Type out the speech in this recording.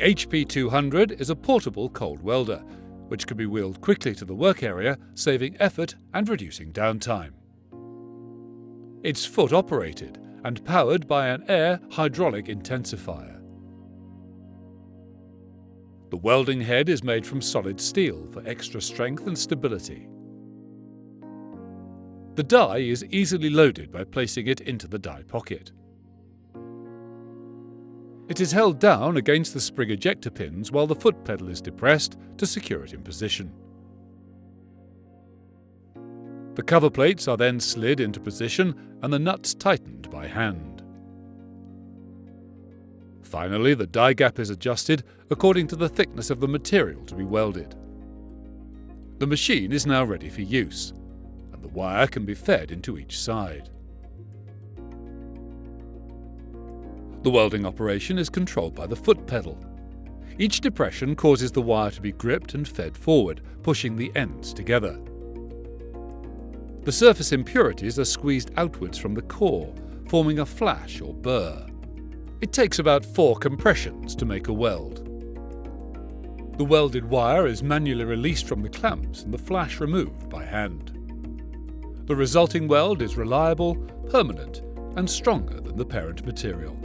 HP200 is a portable cold welder, which can be wheeled quickly to the work area, saving effort and reducing downtime. It's foot-operated and powered by an air hydraulic intensifier. The welding head is made from solid steel for extra strength and stability. The die is easily loaded by placing it into the die pocket. It is held down against the spring ejector pins while the foot pedal is depressed to secure it in position. The cover plates are then slid into position and the nuts tightened by hand. Finally, the die gap is adjusted according to the thickness of the material to be welded. The machine is now ready for use, and the wire can be fed into each side. The welding operation is controlled by the foot pedal. Each depression causes the wire to be gripped and fed forward, pushing the ends together. The surface impurities are squeezed outwards from the core, forming a flash or burr. It takes about 4 compressions to make a weld. The welded wire is manually released from the clamps and the flash removed by hand. The resulting weld is reliable, permanent, and stronger than the parent material.